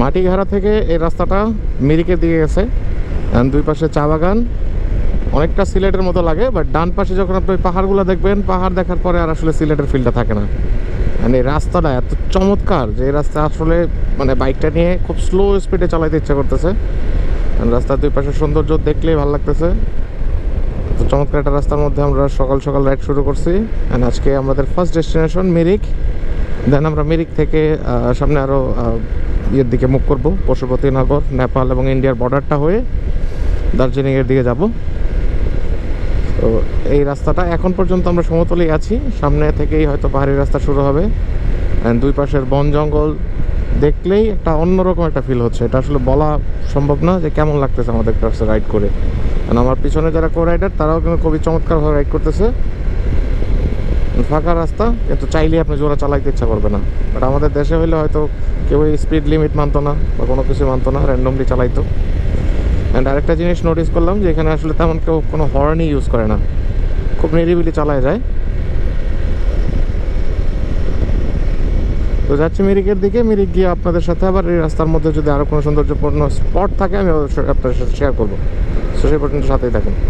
মাটিঘাড়া থেকে এই রাস্তাটা মিরিকের দিকে গেছে, দুই পাশে চা বাগান, অনেকটা সিলেটের মতো লাগে। বাট ডান পাশে যখন আপনি ওই পাহাড়গুলো দেখবেন, পাহাড় দেখার পরে আর আসলে সিলেটের ফিলটা থাকে না। মানে এই রাস্তাটা এত চমৎকার যে এই রাস্তা আসলে মানে বাইকটা নিয়ে খুব স্লো স্পিডে চালাইতে ইচ্ছা করতেছে। রাস্তার দুই পাশে সৌন্দর্য দেখলেই ভালো লাগতেছে। তো চমৎকার একটা রাস্তার মধ্যে আমরা সকাল সকাল রাইড শুরু করছি। অ্যান্ড আজকে আমাদের ফার্স্ট ডেস্টিনেশন মিরিক। দেন আমরা মিরিক থেকে সামনে আরও ইয়ের দিকে মুভ করবো, পশুপতিনগর, নেপাল এবং ইন্ডিয়ার বর্ডারটা হয়ে দার্জিলিংয়ের দিকে যাব। তো এই রাস্তাটা এখন পর্যন্ত আমরা সমতলেই আছি, সামনে থেকেই হয়তো পাহাড়ি রাস্তা শুরু হবে। অ্যান্ড দুই পাশের বন জঙ্গল দেখলেই একটা অন্যরকম একটা ফিল হচ্ছে। এটা আসলে বলা সম্ভব না যে কেমন লাগতেছে আমাদের কাছে রাইড করে। কারণ আমার পিছনে যারা কো রাইডার তারাও কিন্তু খুবই চমৎকারভাবে রাইড করতেছে। ফাঁকা রাস্তা, কিন্তু চাইলে আপনি জোরে চালাইতে ইচ্ছা করবে না। বাট আমাদের দেশে হইলে হয়তো কেউ স্পিড লিমিট মানতো না বা কোনো কিছু মানতো না, র্যান্ডমলি চালাইতো। অ্যান্ড আরেকটা জিনিস নোটিস করলাম যে এখানে আসলে তেমন কেউ কোনো হর্নই ইউজ করে না, খুব নিরিবিলি চালায় যায়। তো যাচ্ছি মিরিকের দিকে। মিরিক গিয়ে আপনাদের সাথে আবার এই রাস্তার মধ্যে যদি আরও কোনো সৌন্দর্যপূর্ণ স্পট থাকে আমি অবশ্যই আপনাদের সাথে শেয়ার করবো। তো সেই পর্যন্ত সাথেই থাকুন।